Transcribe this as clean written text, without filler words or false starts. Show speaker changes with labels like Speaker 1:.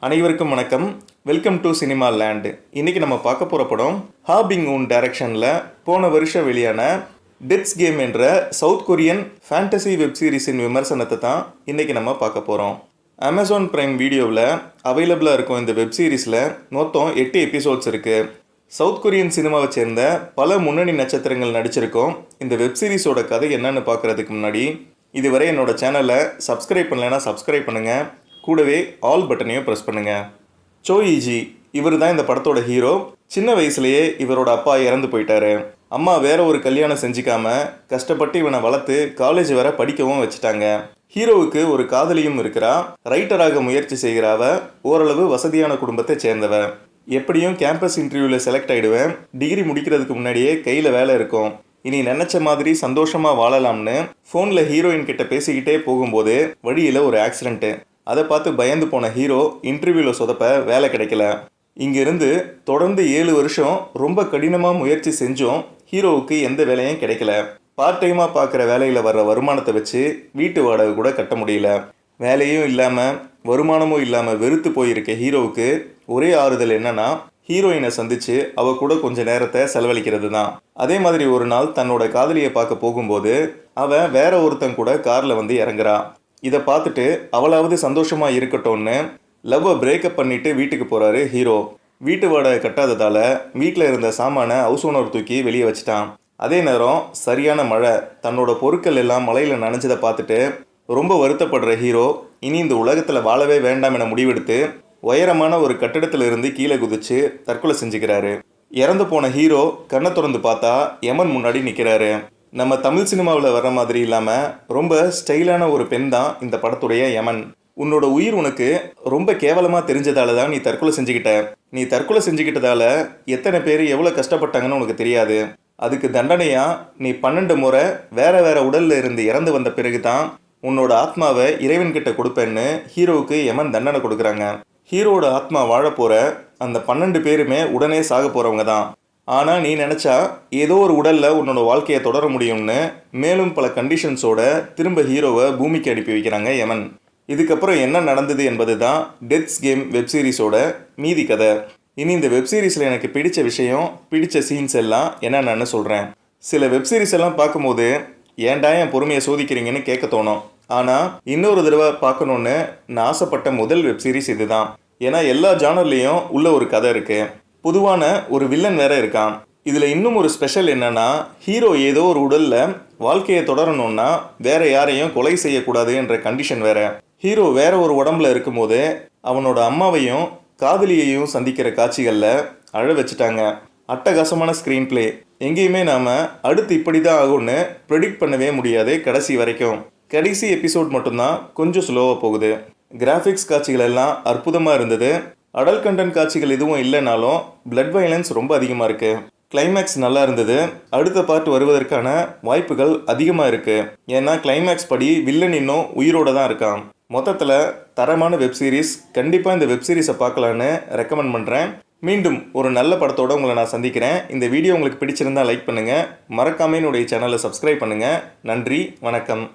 Speaker 1: அனைவருக்கும் வணக்கம். Welcome to cinema land. இன்றைக்கி நம்ம பார்க்க போகிற படம் ஹா பிங்-உன் டைரக்ஷனில் போன வருஷம் வெளியான டெத்ஸ் கேம் என்ற சவுத் கொரியன் ஃபேண்டசி வெப் சீரிஸின் விமர்சனத்தை தான் இன்றைக்கி நம்ம பார்க்க போகிறோம். அமேசான் பிரைம் வீடியோவில் அவைலபிளாக இருக்கும் இந்த வெப் சீரிஸில் மொத்தம் 8 எபிசோட்ஸ் இருக்குது. சவுத் கொரியன் சினிமாவை சேர்ந்த பல முன்னணி நட்சத்திரங்கள் நடிச்சிருக்கோம். இந்த வெப் சீரிஸோட கதை என்னன்னு பார்க்குறதுக்கு முன்னாடி இதுவரை என்னோடய சேனலை சப்ஸ்கிரைப் பண்ணலைன்னா சப்ஸ்கிரைப் பண்ணுங்கள். கூடவே ஆல் பட்டனையும் ப்ரெஸ் பண்ணுங்கள். சோ ஈஜி இவர் தான் இந்த படத்தோட ஹீரோ. சின்ன வயசுலேயே இவரோட அப்பா இறந்து போயிட்டாரு. அம்மா வேற ஒரு கல்யாணம் செஞ்சுக்காம கஷ்டப்பட்டு இவனை வளர்த்து காலேஜ் வர படிக்கவும் வச்சுட்டாங்க. ஹீரோவுக்கு ஒரு காதலியும் இருக்கிறா. ரைட்டராக முயற்சி செய்கிறாவ. ஓரளவு வசதியான குடும்பத்தை சேர்ந்தவ. எப்படியும் கேம்பஸ் இன்டர்வியூவில் செலக்ட் ஆகிடுவேன். டிகிரி முடிக்கிறதுக்கு முன்னாடியே கையில் வேலை இருக்கும். இனி நினச்ச மாதிரி சந்தோஷமாக வாழலாம்னு ஃபோனில் ஹீரோயின் கிட்ட பேசிக்கிட்டே போகும்போது வழியில் ஒரு ஆக்சிடென்ட்டு. அதை பார்த்து பயந்து போன ஹீரோ இன்டர்வியூவில் சொதப்ப வேலை கிடைக்கல. இங்கிருந்து தொடர்ந்து 7 வருஷம் ரொம்ப கடினமாக முயற்சி செஞ்சோம். ஹீரோவுக்கு எந்த வேலையும் கிடைக்கல. பார்ட் டைமாக பார்க்குற வேலையில் வர்ற வருமானத்தை வச்சு வீட்டு வாடகை கூட கட்ட முடியல. வேலையும் இல்லாமல் வருமானமும் இல்லாமல் வெறுத்து போயிருக்க ஹீரோவுக்கு ஒரே ஆறுதல் என்னன்னா ஹீரோயினை சந்தித்து அவ கூட கொஞ்ச நேரத்தை செலவழிக்கிறது தான். அதே மாதிரி ஒரு நாள் தன்னோட காதலியை பார்க்க போகும்போது அவன் வேற ஒருத்தன் கூட காரில் வந்து இறங்குறா. இதை பார்த்துட்டு அவளாவது சந்தோஷமாக இருக்கட்டும்னு லவ்வை பிரேக்கப் பண்ணிட்டு வீட்டுக்கு போகிறாரு ஹீரோ. வீட்டு வாடகை கட்டாததால் வீட்டில் இருந்த சாமானை ஹவுஸ் ஓனர் தூக்கி வெளியே வச்சிட்டான். அதே நேரம் சரியான மழை. தன்னோட பொருட்கள் எல்லாம் மழையில் நனைஞ்சதை பார்த்துட்டு ரொம்ப வருத்தப்படுற ஹீரோ இனி இந்த உலகத்தில் வாழவே வேண்டாம் என முடிவெடுத்து உயரமான ஒரு கட்டிடத்தில் இருந்து கீழே குதிச்சு தற்கொலை செஞ்சுக்கிறாரு. இறந்து போன ஹீரோ கண்ணை திறந்து பார்த்தா யமன் முன்னாடி நிற்கிறாரு. நம்ம தமிழ் சினிமாவில் வர மாதிரி இல்லாமல் ரொம்ப ஸ்டைலான ஒரு பெண் தான் இந்த படத்துடைய யமன். உன்னோட உயிர் உனக்கு ரொம்ப கேவலமாக தெரிஞ்சதால தான் நீ தற்கொலை செஞ்சுக்கிட்ட. நீ தற்கொலை செஞ்சுக்கிட்டதால எத்தனை பேர் எவ்வளோ கஷ்டப்பட்டாங்கன்னு உனக்கு தெரியாது. அதுக்கு தண்டனையாக நீ 12 முறை வேற வேற உடலில் இருந்து இறந்து வந்த பிறகு தான் உன்னோட ஆத்மாவை இறைவன்கிட்ட கொடுப்பேன்னு ஹீரோவுக்கு யமன் தண்டனை கொடுக்குறாங்க. ஹீரோவோட ஆத்மா வாழ போகிற அந்த 12 பேருமே உடனே சாக போகிறவங்க தான். ஆனால் நீ நினச்சா ஏதோ ஒரு உடலில் உன்னோட வாழ்க்கையை தொடர முடியும்னு மேலும் பல கண்டிஷன்ஸோட திரும்ப ஹீரோவை பூமிக்கு அனுப்பி வைக்கிறாங்க யமன். இதுக்கப்புறம் என்ன நடந்தது என்பது தான் டெத்ஸ் கேம் வெப்சீரிஸோட மீதி கதை. இனி இந்த வெப்சீரிஸில் எனக்கு பிடிச்ச விஷயம், பிடிச்ச சீன்ஸ் எல்லாம் என்னென்னு சொல்கிறேன். சில வெப்சீரிஸ் எல்லாம் பார்க்கும்போது ஏன்டா என் பொறுமையை சோதிக்கிறீங்கன்னு கேட்க தோணும். ஆனால் இன்னொரு தடவை பார்க்கணுன்னு நான் ஆசைப்பட்ட முதல் வெப்சீரிஸ் இது தான். ஏன்னா எல்லா ஜானர்லேயும் உள்ள ஒரு கதை இருக்குது. பொதுவான ஒரு வில்லன் வேற இருக்கான். இதில் இன்னும் ஒரு ஸ்பெஷல் என்னன்னா ஹீரோ ஏதோ ஒரு உடலில் வாழ்க்கையை தொடரணும்னா வேற யாரையும் கொலை செய்யக்கூடாது என்ற கண்டிஷன் வேற. ஹீரோ வேற ஒரு உடம்புல இருக்கும்போது அவனோட அம்மாவையும் காதலியையும் சந்திக்கிற காட்சிகளில் அழ வச்சுட்டாங்க. அட்டகாசமான ஸ்க்ரீன் பிளே. எங்கேயுமே நாம் அடுத்து இப்படி தான் ஆகும்னு ப்ரெடிக்ட் பண்ணவே முடியாது கடைசி வரைக்கும். கடைசி எபிசோட் மட்டும்தான் கொஞ்சம் ஸ்லோவாக போகுது. கிராஃபிக்ஸ் காட்சிகள் எல்லாம் அற்புதமாக இருந்தது. அடல்ட் கண்டென்ட் காட்சிகள் எதுவும் இல்லைனாலும் பிளட் வயலன்ஸ் ரொம்ப அதிகமாக இருக்குது. கிளைமேக்ஸ் நல்லா இருந்தது. அடுத்த பார்ட் வருவதற்கான வாய்ப்புகள் அதிகமாக இருக்குது. ஏன்னா கிளைமேக்ஸ் படி வில்லன் இன்னும் உயிரோடு தான் இருக்கான். மொத்தத்தில் தரமான வெப் சீரிஸ். கண்டிப்பாக இந்த வெப் சீரிஸை பார்க்கலான்னு ரெக்கமெண்ட் பண்ணுறேன். மீண்டும் ஒரு நல்ல படத்தோடு உங்களை நான் சந்திக்கிறேன். இந்த வீடியோ உங்களுக்கு பிடிச்சிருந்தால் லைக் பண்ணுங்கள். மறக்காமல் என்னுடைய சேனலை சப்ஸ்கிரைப் பண்ணுங்கள். நன்றி, வணக்கம்.